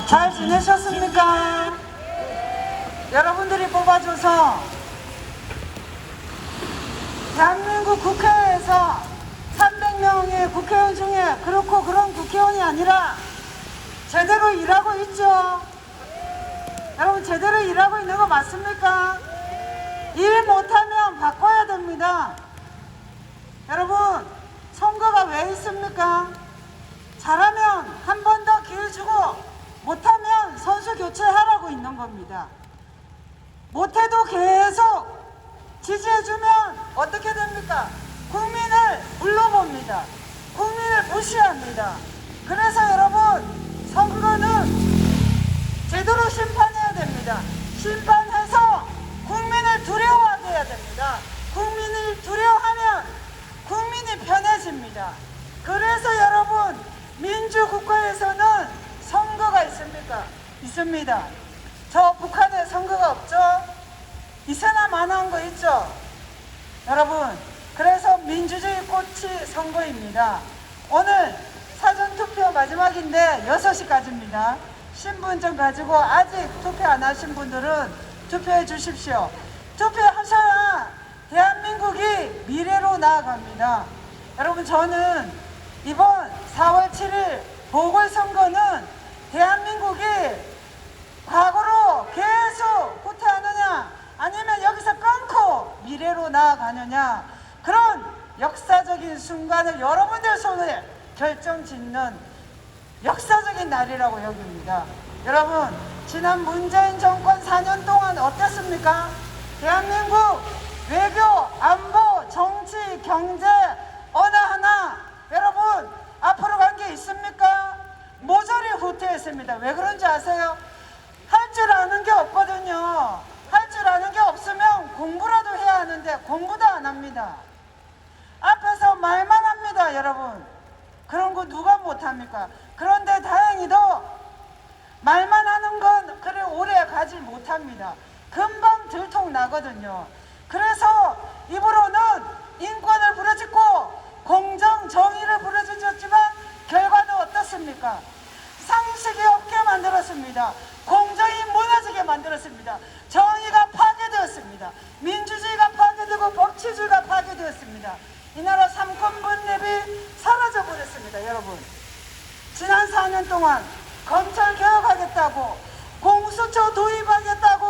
잘 지내셨습니까? 여러분들이 뽑아줘서 대한민국 국회에서 300명의 국회의원 중에 그렇고 그런 국회의원이 아니라 제대로 일하고 있죠? 여러분 제대로 일하고 있는 거 맞습니까? 일 못하면 바꿔야 됩니다. 여러분 선거가 왜 있습니까? 잘하면 한 번 더 기회 주고 못하면 선수 교체하라고 있는 겁니다. 못해도 계속 지지해주면 어떻게 됩니까? 국민을 물러봅니다. 국민을 무시합니다. 그래서 여러분 선거는 제대로 심판해야 됩니다. 심판해서 국민을 두려워하게 해야 됩니다. 국민을 두려워하면 국민이 편해집니다. 그래서 여러분 민주국가에서는 선거가 있습니까? 있습니다. 저 북한에 선거가 없죠? 이세나 마나한 거 있죠? 여러분 그래서 민주주의 꽃이 선거입니다. 오늘 사전투표 마지막인데 6시까지입니다. 신분증 가지고 아직 투표 안 하신 분들은 투표해 주십시오. 투표하셔야 대한민국이 미래로 나아갑니다. 여러분 저는 이번 4월 7일 보궐선거는 대한민국이 과거로 계속 후퇴하느냐 아니면 여기서 끊고 미래로 나아가느냐 그런 역사적인 순간을 여러분들 손에 결정짓는 역사적인 날이라고 여깁니다. 여러분 지난 문재인 정권 4년 동안 어땠습니까? 대한민국 외교, 안보, 정치, 경제 어느 하나 여러분 앞으로 간 게 있습니까? 모조리 후퇴했습니다. 왜 그런지 아세요? 할 줄 아는 게 없거든요. 할 줄 아는 게 없으면 공부라도 해야 하는데 공부도 안 합니다. 앞에서 말만 합니다. 여러분 그런 거 누가 못합니까? 그런데 다행히도 말만 하는 건 그래 오래 가지 못합니다. 금방 들통나거든요. 그래서 입으로는 인권을 부르짖고 공정, 정의를 부르짖었지만 결과는 어떻습니까? 상식이 없게 만들었습니다. 공정이 무너지게 만들었습니다. 정의가 파괴되었습니다. 민주주의가 파괴되고 법치주의가 파괴되었습니다. 이 나라 삼권분립이 사라져버렸습니다. 여러분 지난 4년 동안 검찰 개혁하겠다고 공수처 도입하겠다고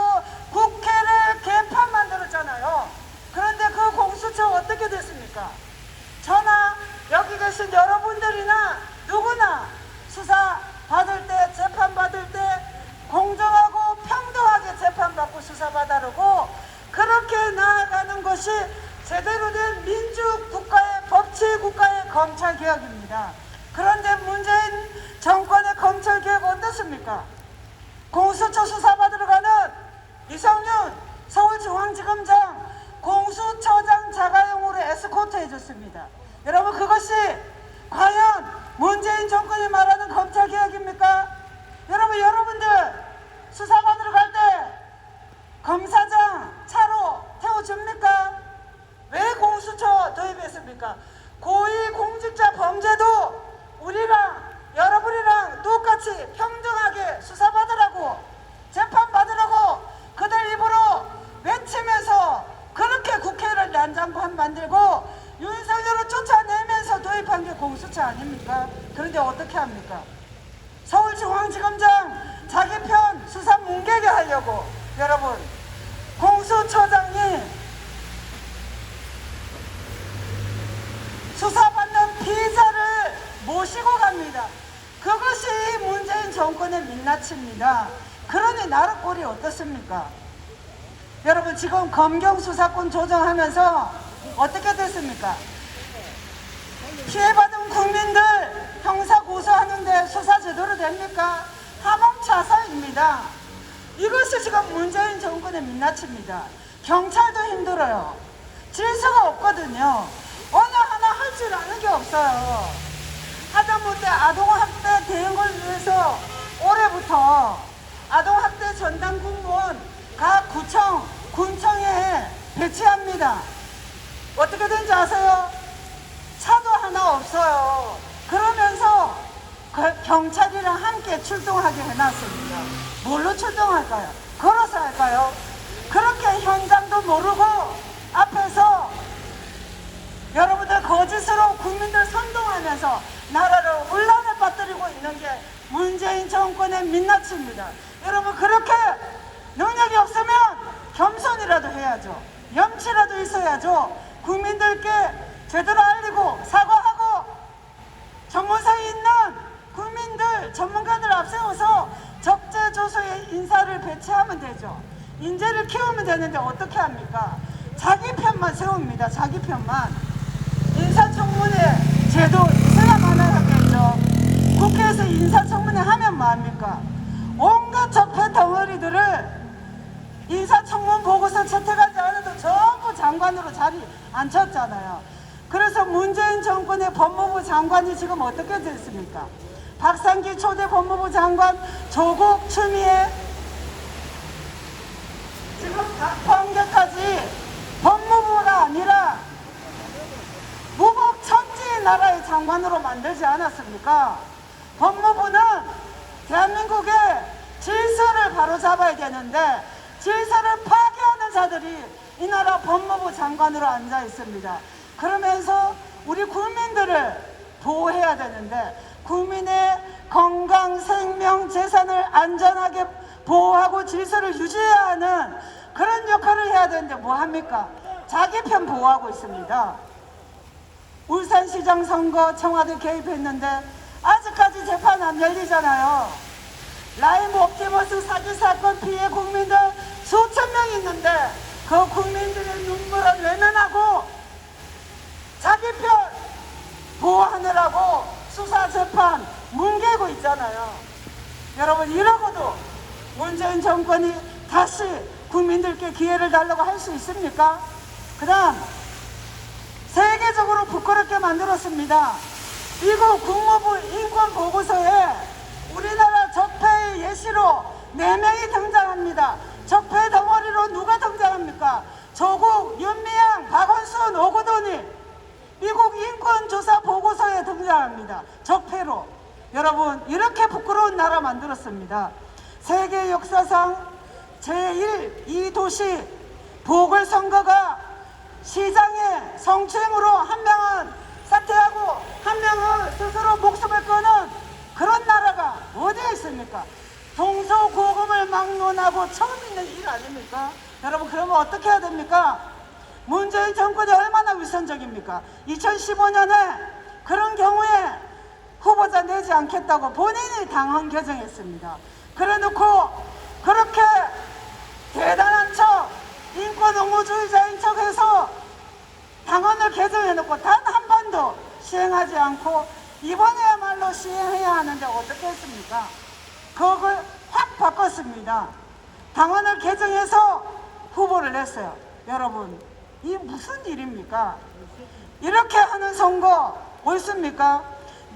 국회를 개판 만들었잖아요. 그런데 그 공수처 어떻게 됐습니까? 저나 여기 계신 여러분들이나 누구나 수사 받을 때 재판 받을 때 공정하고 평등하게 재판받고 수사받으려고 그렇게 나아가는 것이 제대로 된 민주국가의 법치국가의 검찰개혁입니다. 그런데 문재인 정권의 검찰개혁 어떻습니까? 공수처 수사받으러 가는 이성윤 서울중앙지검장 공수처장 자가용으로 에스코트 해줬습니다. 여러분 그것이 과연 문재인 정권이 말하는 검찰개혁입니까? 여러분들 수사받으러 갈 때 검사장 차로 태워줍니까? 왜 공수처 도입했습니까? 고위공직자 범죄도 우리랑 여러분이랑 똑같이 평등하게 수사받으라고 재판받으라고 그들 입으로 외치면서 그렇게 국회를 난장판 만들고 윤석열을 쫓아내면서 도입한 게 공수처 아닙니까? 그런데 어떻게 합니까? 서울중앙지검장 자기 편 수사 뭉개게 하려고 여러분 공수처장이 수사받는 피의자를 모시고 갑니다. 그것이 문재인 정권의 민낯입니다. 그러니 나라 꼴이 어떻습니까? 여러분 지금 검경수사권 조정하면서 어떻게 됐습니까? 피해받은 국민들 형사 고소하는데 수사 제대로 됩니까? 하몽차사입니다. 이것이 지금 문재인 정권의 민낯입니다. 경찰도 힘들어요. 질서가 없거든요. 어느 하나 할 줄 아는 게 없어요. 하다못해 아동학대 대응을 위해서 올해부터 아동학대 전담 공무원 각 구청, 군청에 배치합니다. 어떻게 된지 아세요? 차도 하나 없어요. 그러면서 경찰이랑 함께 출동하게 해놨습니다. 뭘로 출동할까요? 걸어서 할까요? 그렇게 현장도 모르고 앞에서 여러분들 거짓으로 국민들 선동하면서 나라를 혼란에 빠뜨리고 있는 게 문재인 정권의 민낯입니다. 여러분, 그렇게 능력이 없으면 겸손이라도 해야죠. 염치라도 있어야죠. 국민들께 제대로 알리고 사과하고 전문성이 있는 국민들, 전문가들 앞세워서 적재조소의 인사를 배치하면 되죠. 인재를 키우면 되는데 어떻게 합니까? 자기 편만 세웁니다. 자기 편만. 인사청문회 제도 있어야만 하겠죠. 국회에서 인사청문회 하면 뭐합니까? 온갖 적폐 덩어리들을 인사청문 보고서 채택하지 않아도 전부 장관으로 자리 앉혔잖아요. 그래서 문재인 정권의 법무부 장관이 지금 어떻게 됐습니까? 박상기 초대 법무부 장관, 조국, 추미애, 지금 박범계까지 법무부가 아니라 무법 천지 나라의 장관으로 만들지 않았습니까? 법무부는 대한민국의 질서를 바로잡아야 되는데 질서를 파괴하는 자들이 이 나라 법무부 장관으로 앉아 있습니다. 그러면서 우리 국민들을 보호해야 되는데 국민의 건강, 생명, 재산을 안전하게 보호하고 질서를 유지해야 하는 그런 역할을 해야 되는데 뭐합니까? 자기 편 보호하고 있습니다. 울산시장 선거 청와대 개입했는데 아직까지 재판 안 열리잖아요. 라임 옵티머스 사기 사건 피해 국민들 수천 명 있는데 그 국민들의 눈물을 외면하고 자기 편 보호하느라고 수사 재판 뭉개고 있잖아요. 여러분, 이러고도 문재인 정권이 다시 국민들께 기회를 달라고 할 수 있습니까? 그 다음, 세계적으로 부끄럽게 만들었습니다. 미국 국무부 인권보고서에 우리나라 적폐의 예시로 4명이 등장합니다. 적폐 덩어리로 누가 등장합니까? 조국, 윤미향, 박원순, 오거돈이 미국 인권조사 보고서에 등장합니다. 적폐로. 여러분, 이렇게 부끄러운 나라 만들었습니다. 세계 역사상 제1, 2도시 보궐선거가 시장의 성추행으로 한 명은 사퇴하고 한 명은 스스로 목숨을 끊은 그런 나라가 어디에 있습니까? 동서고금을 막론하고 처음 있는 일 아닙니까? 여러분, 그러면 어떻게 해야 됩니까? 문재인 정권이 얼마나 위선적입니까? 2015년에 그런 경우에 후보자 내지 않겠다고 본인이 당헌 개정했습니다. 그래 놓고 그렇게 대단한 척, 인권 옹호주의자인 척해서 당헌을 개정해 놓고 단 한 번도 시행하지 않고 이번에야말로 시행해야 하는데 어떻게 했습니까? 그걸 확 바꿨습니다. 당헌을 개정해서 후보를 냈어요. 여러분, 이 무슨 일입니까? 이렇게 하는 선거 옳습니까?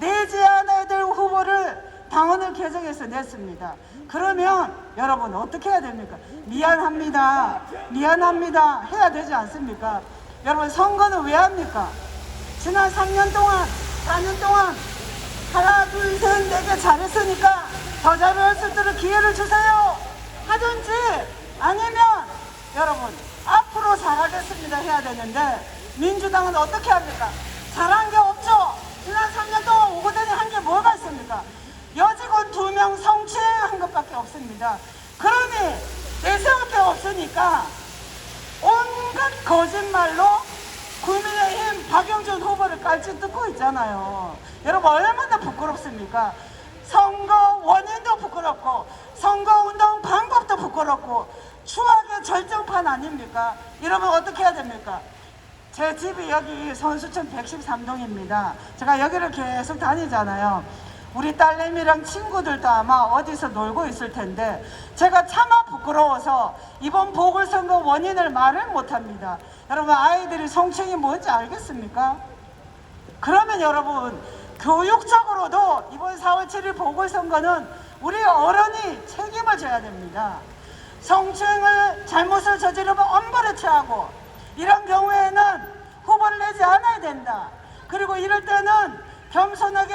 내지 않아야 될 후보를 당헌을 개정해서 냈습니다. 그러면 여러분 어떻게 해야 됩니까? 미안합니다, 미안합니다 해야 되지 않습니까? 여러분, 선거는 왜 합니까? 지난 3년 동안, 4년 동안 하나, 둘, 셋, 네 개 잘했으니까 더 잘했을 때는 기회를 주세요 하든지, 아니면 여러분 앞으로 잘하겠습니다 해야 되는데 민주당은 어떻게 합니까? 잘한 게 없죠. 지난 3년 동안 오거돈이 한 게 뭐가 있습니까? 여직원 2명 성추행한 것밖에 없습니다. 그러니 내세울 게 없으니까 온갖 거짓말로 국민의힘 박영준 후보를 깔지 뜯고 있잖아요. 여러분, 얼마나 부끄럽습니까? 선거 원인도 부끄럽고 선거운동 방법도 부끄럽고 추악의 절정판 아닙니까? 이러면 어떻게 해야 됩니까? 제 집이 여기 선수촌 113동입니다. 제가 여기를 계속 다니잖아요. 우리 딸내미랑 친구들도 아마 어디서 놀고 있을 텐데 제가 차마 부끄러워서 이번 보궐선거 원인을 말을 못합니다. 여러분, 아이들이 성추행이 뭔지 알겠습니까? 그러면 여러분, 교육적으로도 이번 4월 7일 보궐선거는 우리 어른이 책임을 져야 됩니다. 성추행을 잘못을 저지르면 엄벌에 처하고 이런 경우에는 후보를 내지 않아야 된다. 그리고 이럴 때는 겸손하게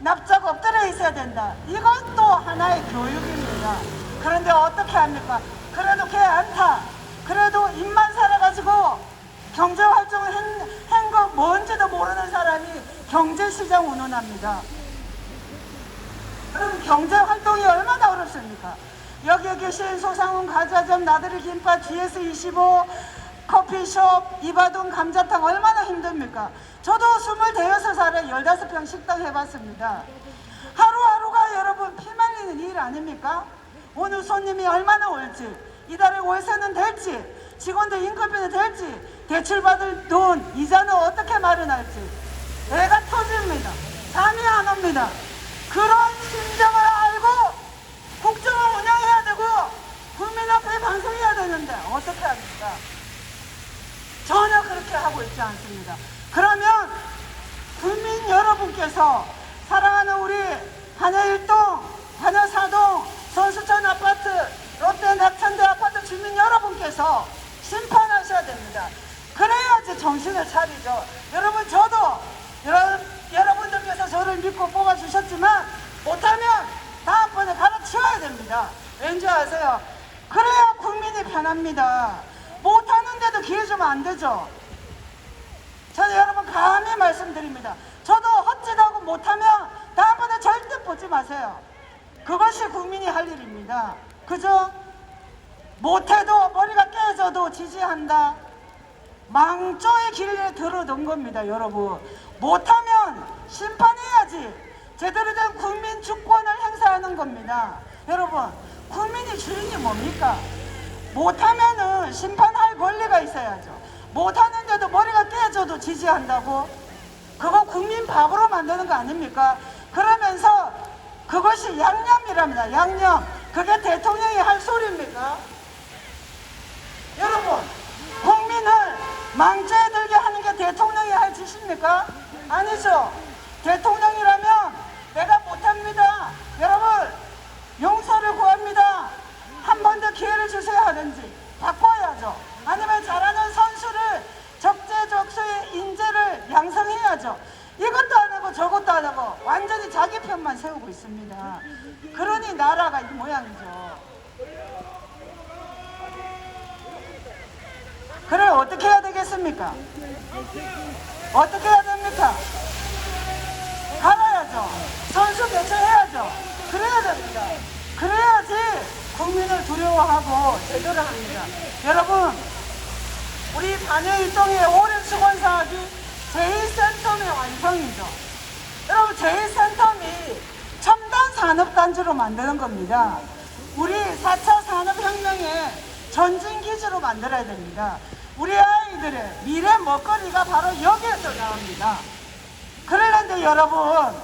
납작 엎드려 있어야 된다. 이것도 하나의 교육입니다. 그런데 어떻게 합니까? 그래도 걔 안 타. 그래도 입만 살아가지고 경제활동을 한 거 뭔지도 모르는 사람이 경제시장 운운합니다. 그럼 경제활동이 얼마나 어렵습니까? 여기에 계신 소상훈 과자점, 나들이 김밥, GS25 커피숍, 이바돈 감자탕 얼마나 힘듭니까? 저도 26살에 15평 식당 해봤습니다. 하루하루가 여러분 피 말리는 일 아닙니까? 오늘 손님이 얼마나 올지, 이달에 월세는 될지, 직원들 인건비는 될지, 대출받을 돈, 이자는 어떻게 마련할지 애가 터집니다. 잠이 안 옵니다. 그런 심정을 알고 국정을 운영해야 되고 국민 앞에 방송해야 되는데 어떻게 합니까? 전혀 그렇게 하고 있지 않습니다. 그러면 국민 여러분께서 사랑하는 우리 반야일동, 반야사동, 선수촌 아파트, 롯데 낙천대 아파트 주민 여러분께서 심판하셔야 됩니다. 그래야지 정신을 차리죠. 여러분, 저도 여러분들께서 저를 믿고 뽑아주셨지만 못하면 다음번에 갈아치워야 됩니다. 왠지 아세요? 그래야 국민이 편합니다. 못하는데도 기회 주면 안 되죠. 저는 여러분 감히 말씀드립니다. 저도 헛짓 하고 못하면 다음번에 절대 보지 마세요. 그것이 국민이 할 일입니다. 그죠? 못해도 머리가 깨져도 지지한다. 망조의 길에 들어놓은 겁니다. 여러분, 못하면 심판해야지 제대로 된 국민 주권을 행사하는 겁니다. 여러분, 국민이 주인이 뭡니까? 못하면은 심판할 권리가 있어야죠. 못하는데도 머리가 깨져도 지지한다고? 그거 국민 바보로 만드는 거 아닙니까? 그러면서 그것이 양념이랍니다. 양념. 그게 대통령이 할 소리입니까? 여러분, 국민을 망자에 들게 하는 게 대통령이 할 짓입니까? 아니죠. 대통령이라면 내가 못합니다. 여러분, 용서를 구합니다. 한 번 더 기회를 주셔야 하든지 바꿔야죠. 아니면 잘하는 선수를 적재적소의 인재를 양성해야죠. 이것도 안 하고 저것도 안 하고 완전히 자기 편만 세우고 있습니다. 그러니 나라가 이 모양이죠. 그래, 어떻게 해야 되겠습니까? 어떻게 해야 됩니까? 갈아야죠. 선수 교체해야죠. 그래야 됩니다. 그래야지 국민을 두려워하고 제대로 합니다. 여러분, 우리 반야일동의 오랜 수건 사업이 제1센텀의 완성이죠. 여러분, 제1센텀이 첨단 산업단지로 만드는 겁니다. 우리 4차 산업혁명의 전진기지로 만들어야 됩니다. 우리 아이들의 미래 먹거리가 바로 여기에서 나옵니다. 그러는데 여러분,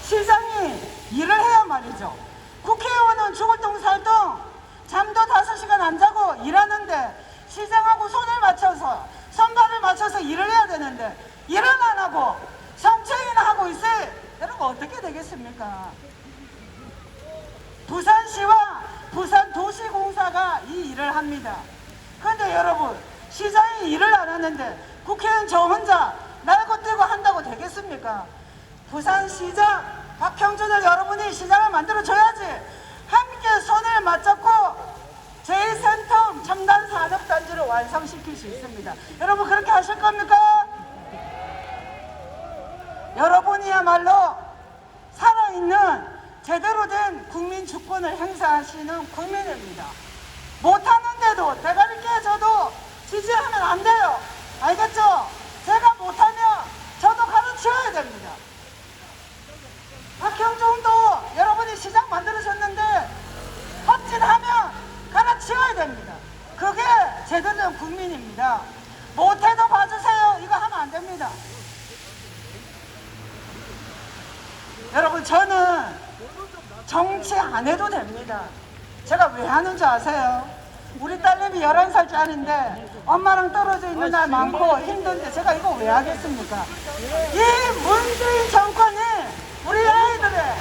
시장이 일을 해야 말이죠. 국회의원은 죽을 똥 살 똥, 잠도 5시간 안 자고 일하는데 시장하고 손을 맞춰서, 손발을 맞춰서 일을 해야 되는데 일은 안 하고 성추행이나 하고 있어요. 여러분, 어떻게 되겠습니까? 부산시와 부산도시공사가 이 일을 합니다. 그런데 여러분, 시장이 일을 안 하는데 국회의원 저 혼자 날고 뛰고 한다고 되겠습니까? 부산시장 박형준을 여러분이 시장을 만들어줘야지. 함께 손을 맞잡고 제1센텀 첨단 산업단지를 완성시킬 수 있습니다. 여러분, 그렇게 하실 겁니까? 여러분이야말로 살아있는 제대로 된 국민 주권을 행사하시는 국민입니다. 못하는데도 대가리 깨져도 지지하면 안 돼요. 알겠죠? 제가 못하면 저도 가르쳐야 됩니다. 박형종도 여러분이 시장 만들어줬는데 헛짓하면 갈아치워야 됩니다. 그게 제대로 된 국민입니다. 못해도 봐주세요. 이거 하면 안 됩니다. 여러분, 저는 정치 안 해도 됩니다. 제가 왜 하는지 아세요? 우리 딸내미 11살짜리인데 엄마랑 떨어져 있는 날 많고 힘든데 제가 이거 왜 하겠습니까? 이 문재인 정권이 우리 아이들의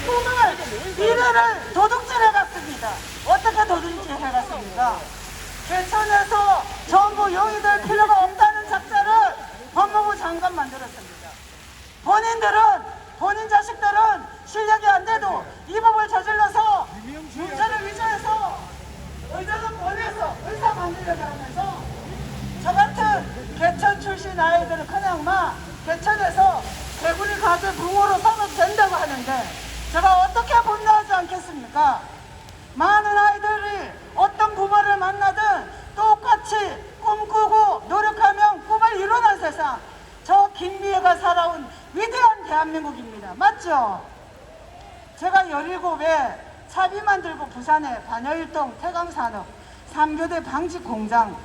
꿈을, 미래를 도둑질해갔습니다. 어떻게 도둑질해갔습니까? 개천에서 전부 용의될 필요가 없다는 작자를 법무부 장관 만들었습니다. 본인들은 본인 자식들은 실력이 안 돼도 이 법을 저질러서 문제를 위조해서 의전을 보내서 의사 만들려고 하면서 저 같은 개천 출신 아이들을 그냥 막 개천에서 개구리 가게 붕어로 삼아도 된다고 하는데 제가 어떻게 분노하지 않겠습니까? 많은 아이들이 어떤 부모를 만나든 똑같이 꿈꾸고 노력하면 꿈을 이루는 세상, 저 김미애가 살아온 위대한 대한민국입니다. 맞죠? 제가 17에 차비 만들고 부산에 반여일동 태강산업 3교대 방직 공장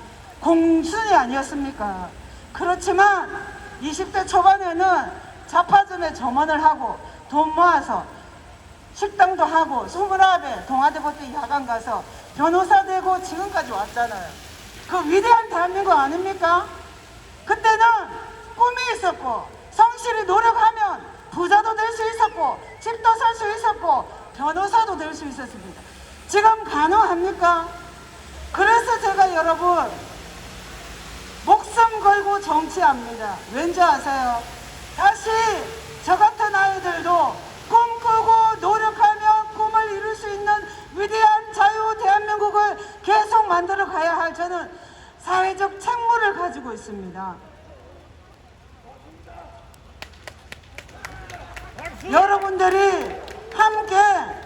공순이 아니었습니까? 그렇지만 20대 초반에는 자파점에 점원을 하고 돈 모아서 식당도 하고 29에 동아대보때 야간 가서 변호사 되고 지금까지 왔잖아요. 그 위대한 대한민국 아닙니까? 그때는 꿈이 있었고 성실히 노력하면 부자도 될 수 있었고 집도 살 수 있었고 변호사도 될 수 있었습니다. 지금 가능합니까? 그래서 제가 여러분 목숨 걸고 정치합니다. 왠지 아세요? 다시 저 같은 아이들도 꿈꾸고 노력하며 꿈을 이룰 수 있는 위대한 자유 대한민국을 계속 만들어 가야 할 저는 사회적 책무를 가지고 있습니다. 여러분들이 함께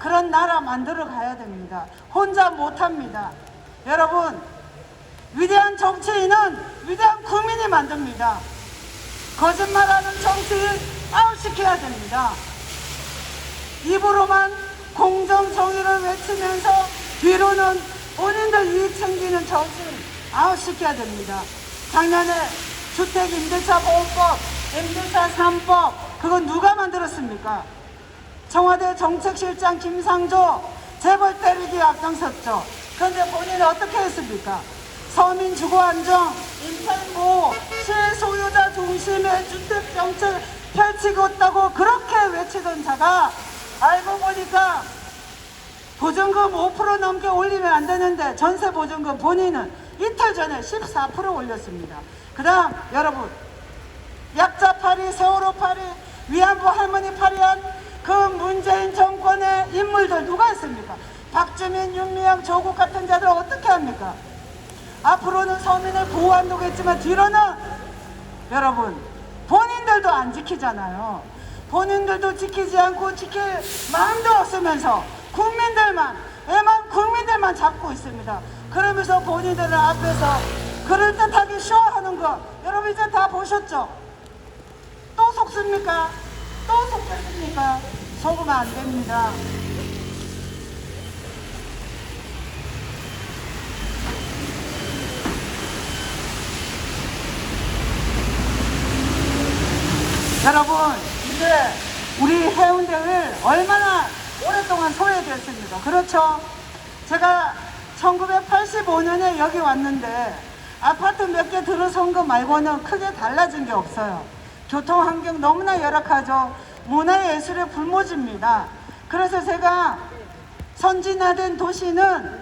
그런 나라 만들어 가야 됩니다. 혼자 못합니다. 여러분, 위대한 정치인은 위대한 국민이 만듭니다. 거짓말하는 정치인 아웃시켜야 됩니다. 입으로만 공정 정의를 외치면서 뒤로는 본인들 이익 챙기는 정치인 아웃시켜야 됩니다. 작년에 주택 임대차 보호법, 임대차 3법 그거 누가 만들었습니까? 청와대 정책실장 김상조 재벌 때리기 앞장섰죠. 그런데 본인은 어떻게 했습니까? 서민 주거 안정, 인권 보호, 실소유자 중심의 주택 정책 펼치고 있다고 그렇게 외치던 자가 알고 보니까 보증금 5% 넘게 올리면 안 되는데 전세 보증금 본인은 이틀 전에 14% 올렸습니다. 그 다음 여러분 약자 파리, 세월호 파리, 위안부 할머니 파리한 그 문재인 정권의 인물들 누가 있습니까? 박주민, 윤미향, 조국 같은 자들 어떻게 합니까? 앞으로는 서민을 보호한다고 했지만 뒤로는 여러분 본인들도 안 지키잖아요. 본인들도 지키지 않고 지킬 마음도 없으면서 국민들만 잡고 있습니다. 그러면서 본인들 앞에서 그럴듯하게 쇼하는 거 여러분 이제 다 보셨죠? 또 속습니까? 또 속겠습니까? 속으면 안 됩니다. 여러분 이제 우리 해운대를 얼마나 오랫동안 소외되었습니까? 그렇죠? 제가 1985년에 여기 왔는데 아파트 몇 개 들어선 거 말고는 크게 달라진 게 없어요. 교통환경 너무나 열악하죠. 문화예술의 불모지입니다. 그래서 제가 선진화된 도시는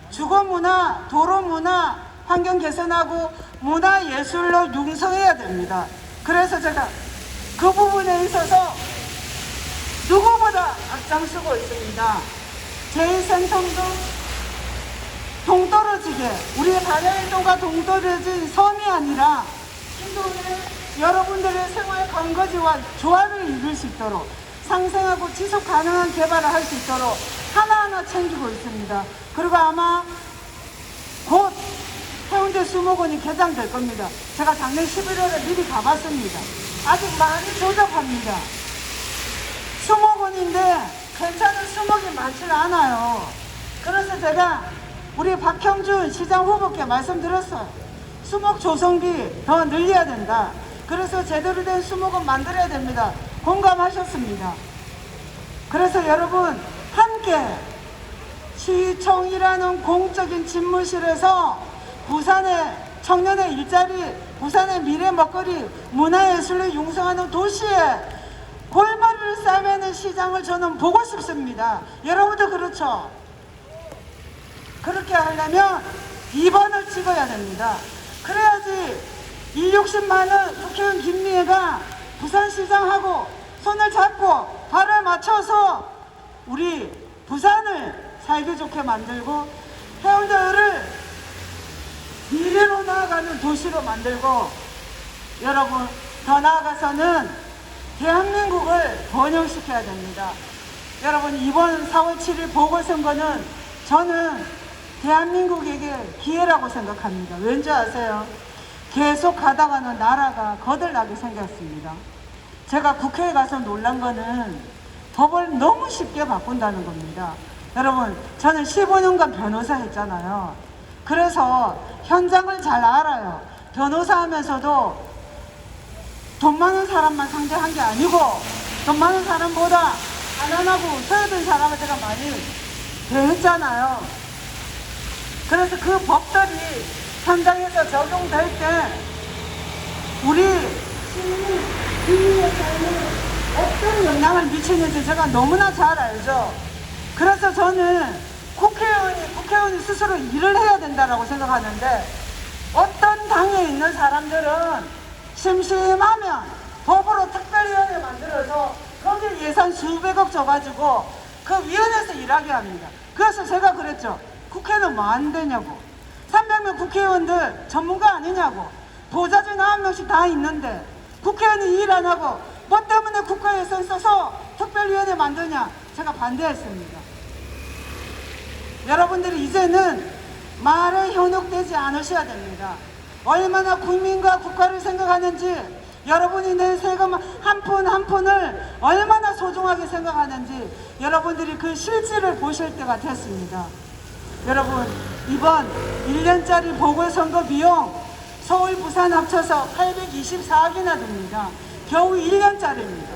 주거문화, 도로문화, 환경 개선하고 문화예술로 융성해야 됩니다. 그래서 제가 그 부분에 있어서 누구보다 앞장서고 있습니다. 제1생성도 동떨어지게 우리 반야일도가 동떨어진 섬이 아니라 신도에 여러분들의 생활 건거지와 조화를 이룰 수 있도록 상생하고 지속 가능한 개발을 할 수 있도록 하나하나 챙기고 있습니다. 그리고 아마 곧 해운대 수목원이 개장될 겁니다. 제가 작년 11월에 미리 가봤습니다. 아직 많이 조잡합니다. 수목원인데 괜찮은 수목이 많지 않아요. 그래서 제가 우리 박형준 시장 후보께 말씀드렸어요. 수목 조성비 더 늘려야 된다. 그래서 제대로 된 수목원 만들어야 됩니다. 공감하셨습니다. 그래서 여러분 함께 시청이라는 공적인 집무실에서 부산의 청년의 일자리, 부산의 미래 먹거리, 문화예술을 융성하는 도시에 골머리를 싸매는 시장을 저는 보고 싶습니다. 여러분도 그렇죠? 그렇게 하려면 2번을 찍어야 됩니다. 그래야지 60만원 국회의원 김미애가 부산시장하고 손을 잡고 발을 맞춰서 우리 부산을 살기 좋게 만들고 해운대를 미래로 나아가는 도시로 만들고, 여러분 더 나아가서는 대한민국을 번영시켜야 됩니다. 여러분 이번 4월 7일 보궐선거는 저는 대한민국에게 기회라고 생각합니다. 왠지 아세요? 계속 가다가는 나라가 거들나게 생겼습니다. 제가 국회에 가서 놀란 거는 법을 너무 쉽게 바꾼다는 겁니다. 여러분 저는 15년간 변호사 했잖아요. 그래서 현장을 잘 알아요. 변호사 하면서도 돈 많은 사람만 상대한 게 아니고 돈 많은 사람보다 가난하고 소외된 사람을 제가 많이 대했잖아요. 그래서 그 법들이 현장에서 적용될 때 우리 시민의 삶에 어떤 영향을 미치는지 제가 너무나 잘 알죠. 그래서 저는 국회의원이 스스로 일을 해야 된다고 생각하는데, 어떤 당에 있는 사람들은 심심하면 법으로 특별위원회 만들어서 거기에 예산 수백억 줘가지고 그 위원회에서 일하게 합니다. 그래서 제가 그랬죠. 국회는 뭐 안 되냐고. 300명 국회의원들 전문가 아니냐고. 보좌진 9명씩 다 있는데 국회의원이 일 안 하고 뭐 때문에 국가 예산 써서 특별위원회 만드냐. 제가 반대했습니다. 여러분들이 이제는 말에 현혹되지 않으셔야 됩니다. 얼마나 국민과 국가를 생각하는지, 여러분이 내 세금 한 푼 한 푼을 얼마나 소중하게 생각하는지 여러분들이 그 실질을 보실 때가 됐습니다. 여러분 이번 1년짜리 보궐선거 비용 서울 부산 합쳐서 824억이나 듭니다. 겨우 1년짜리입니다.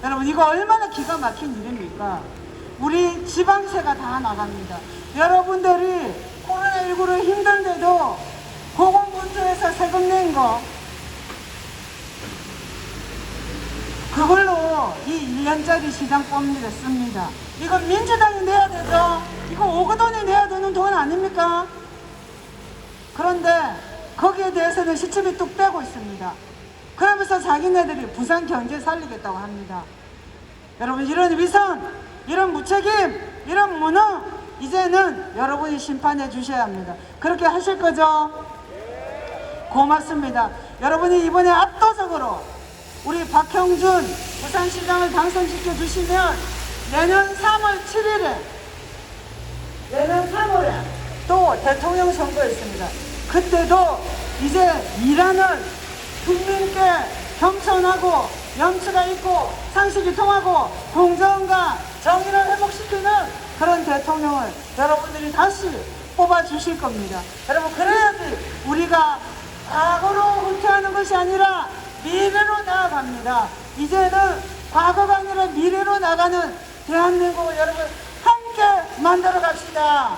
여러분 이거 얼마나 기가 막힌 일입니까? 우리 지방세가 다 나갑니다. 여러분들이 코로나19를 힘든데도 고공분투해서 세금 낸 거, 그걸로 이 1년짜리 시장법률에 씁니다. 이거 민주당이 내야 되죠? 이거 오거돈이 내야 되는 돈 아닙니까? 그런데 거기에 대해서는 시침이 뚝 빼고 있습니다. 그러면서 자기네들이 부산 경제 살리겠다고 합니다. 여러분 이런 위선, 이런 무책임, 이런 무능, 이제는 여러분이 심판해 주셔야 합니다. 그렇게 하실 거죠? 고맙습니다. 여러분이 이번에 압도적으로 우리 박형준 부산시장을 당선시켜 주시면 내년 3월 7일에 내년 3월에 또 대통령 선거 있습니다. 그때도 이제 일하는 국민께 겸손하고 염치가 있고 상식이 통하고 공정과 정의를 회복시키는 그런 대통령을 여러분들이 다시 뽑아주실 겁니다. 여러분 그래야지 우리가 과거로 후퇴하는 것이 아니라 미래로 나아갑니다. 이제는 과거가 아니라 미래로 나가는 대한민국을 여러분 함께 만들어 갑시다.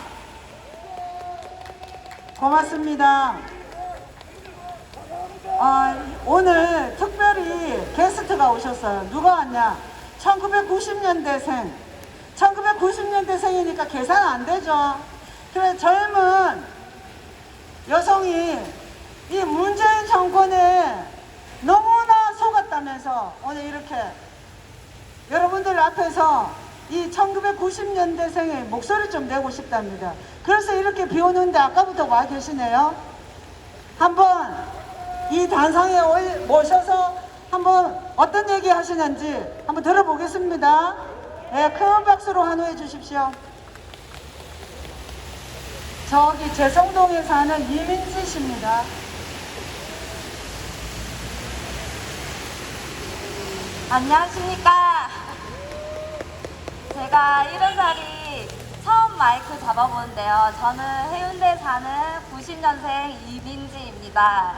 고맙습니다. 오늘 특별히 게스트가 오셨어요. 누가 왔냐? 1990년대생. 1990년대생이니까 계산 안 되죠. 그래 젊은 여성이 이 문재인 정권에 너무나 속았다면서 오늘 이렇게 여러분들 앞에서 이 1990년대생의 목소리 좀 내고 싶답니다. 그래서 이렇게 비 오는데 아까부터 와 계시네요. 한번 이 단상에 모셔서 한번 어떤 얘기 하시는지 한번 들어보겠습니다. 네, 큰 박수로 환호해 주십시오. 저기 재성동에 사는 이민지 씨입니다. 안녕하십니까. 제가 이런 자리 처음 마이크 잡아보는데요. 저는 해운대 사는 90년생 이민지입니다.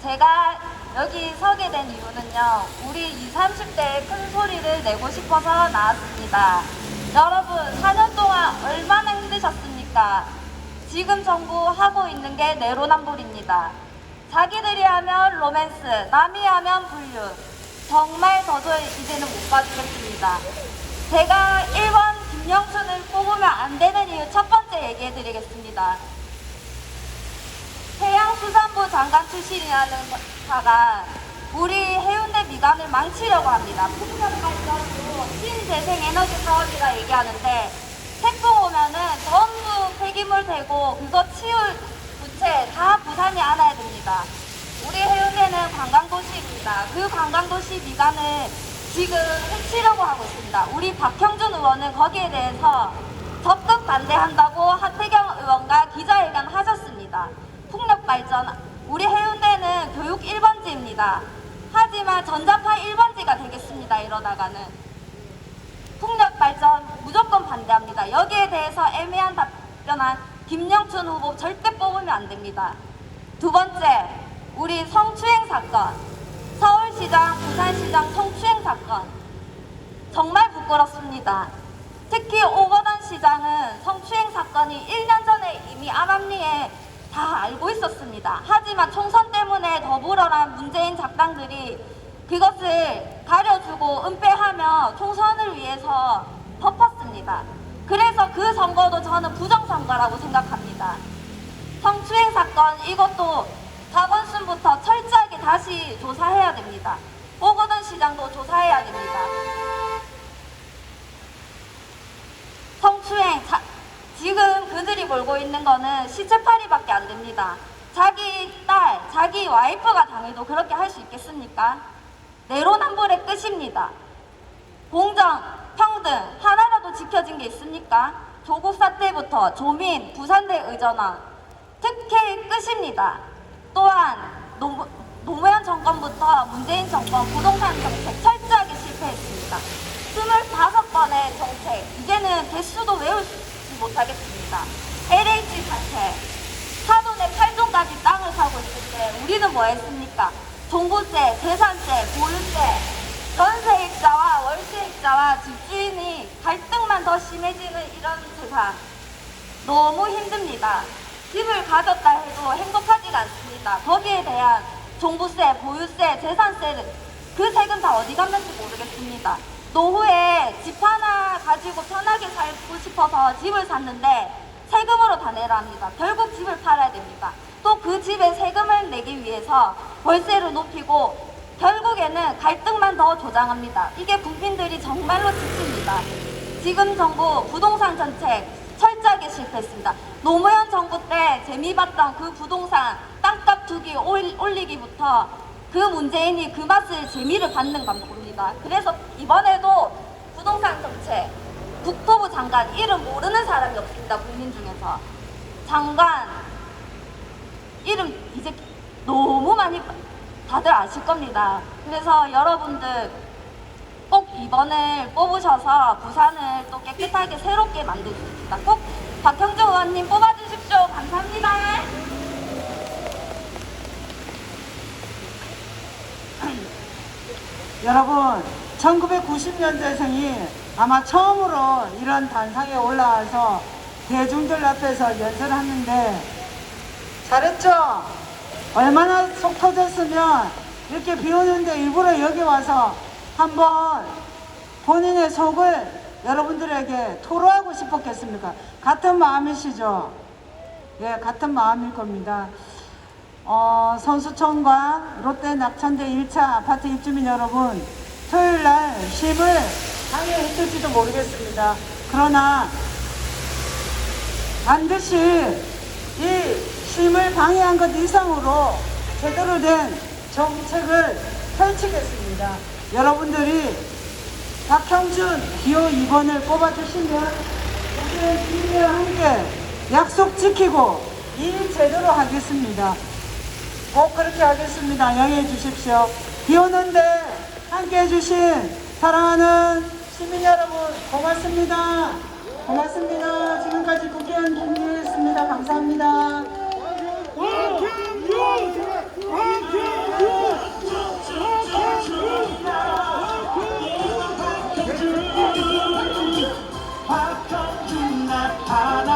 제가 여기 서게 된 이유는요, 우리 20, 30대의 큰 소리를 내고 싶어서 나왔습니다. 여러분 4년 동안 얼마나 힘드셨습니까? 지금 정부 하고 있는 게 내로남불입니다. 자기들이 하면 로맨스, 남이 하면 불륜. 정말 도저히 이제는 못 봐주겠습니다. 제가 1번 김영순을 뽑으면 안 되는 이유 첫 번째 얘기해 드리겠습니다. 해양수산부 장관 출신이라는 자가 우리 해운대 미관을 망치려고 합니다. 풍력발전으로 신재생에너지 사업이라 얘기하는데 태풍 오면은 전부 폐기물 되고 그거 치울 부채 다 부산이 안아야 됩니다. 우리 해운대는 관광도시입니다. 그 관광도시 미관을 지금 해치려고 하고 있습니다. 우리 박형준 의원은 거기에 대해서 적극 반대한다고 하태경 의원과 기자회견 하셨습니다. 풍력발전, 우리 해운대는 교육 1번지입니다. 하지만 전자파 1번지가 되겠습니다. 이러다가는. 풍력발전 무조건 반대합니다. 여기에 대해서 애매한 답변한 김영춘 후보 절대 뽑으면 안 됩니다. 두 번째, 우리 성추행 사건, 서울시장, 부산시장 성추행 사건 정말 부끄럽습니다. 특히 오거돈 시장은 성추행 사건이 1년 전에 이미 암암리에 다 알고 있었습니다. 하지만 총선 때문에 더불어란 문재인 작당들이 그것을 가려주고 은폐하며 총선을 위해서 덮었습니다. 그래서 그 선거도 저는 부정선거라고 생각합니다. 성추행 사건 이것도 박원순부터 철저하게 다시 조사해야 됩니다. 오거돈 시장도 조사해야 됩니다. 성추행, 지금 그들이 몰고 있는 거는 시체팔이밖에 안 됩니다. 자기 딸, 자기 와이프가 당해도 그렇게 할 수 있겠습니까? 내로남불의 끝입니다. 공정, 평등, 하나라도 지켜진 게 있습니까? 조국 사태부터 조민, 부산대 의전원, 특혜 끝입니다. 또한 노무현 정권부터 문재인 정권 부동산 정책 철저하게 실패했습니다. 25번의 정책, 이제는 개수도 외우지 못하겠습니다. LH 사태, 사돈의 8종까지 땅을 사고 있을 때 우리는 뭐 했습니까? 종부세, 재산세, 보유세, 전세입자와 월세입자와 집주인이 갈등만 더 심해지는 이런 세상 너무 힘듭니다. 집을 가졌다 해도 행복하지가 않습니다. 거기에 대한 종부세, 보유세, 재산세 그 세금 다 어디 갔는지 모르겠습니다. 노후에 집 하나 가지고 편하게 살고 싶어서 집을 샀는데 세금으로 다 내라 합니다. 결국 집을 팔아야 됩니다. 또 그 집에 세금을 내기 위해서 월세를 높이고 결국에는 갈등만 더 조장합니다. 이게 국민들이 정말로 지칩니다. 지금 정부 부동산 정책 철저하게 실패했습니다. 노무현 정부 때 재미봤던 그 부동산 땅값 투기 올리기부터 그 문재인이 그 맛을 재미를 받는 겁니다. 그래서 이번에도 부동산 정책 국토부 장관 이름 모르는 사람이 없습니다. 국민 중에서 장관 이름 이제 너무 많이 다들 아실 겁니다. 그래서 여러분들 꼭 이번을 뽑으셔서 부산을 또 깨끗하게 새롭게 만들어줍시다. 꼭 박형준 의원님 뽑아주십시오. 감사합니다. 여러분 1990년대생이 아마 처음으로 이런 단상에 올라와서 대중들 앞에서 연설을 하는데 잘했죠? 얼마나 속 터졌으면 이렇게 비 오는데 일부러 여기 와서 한번 본인의 속을 여러분들에게 토로하고 싶었겠습니까? 같은 마음이시죠? 예, 같은 마음일 겁니다. 선수촌과 롯데 낙천대 1차 아파트 입주민 여러분, 토요일날 쉼을 방해했을지도 모르겠습니다. 그러나 반드시 이 쉼을 방해한 것 이상으로 제대로 된 정책을 펼치겠습니다. 여러분들이 박형준 기호 2번을 뽑아주시면 우리는 비례와 함께 약속 지키고 일 제대로 하겠습니다. 꼭 그렇게 하겠습니다. 양해해 주십시오. 비 오는데 함께 해주신 사랑하는 시민 여러분 고맙습니다. 고맙습니다. 지금까지 국회의원 김기혜였습니다. 감사합니다.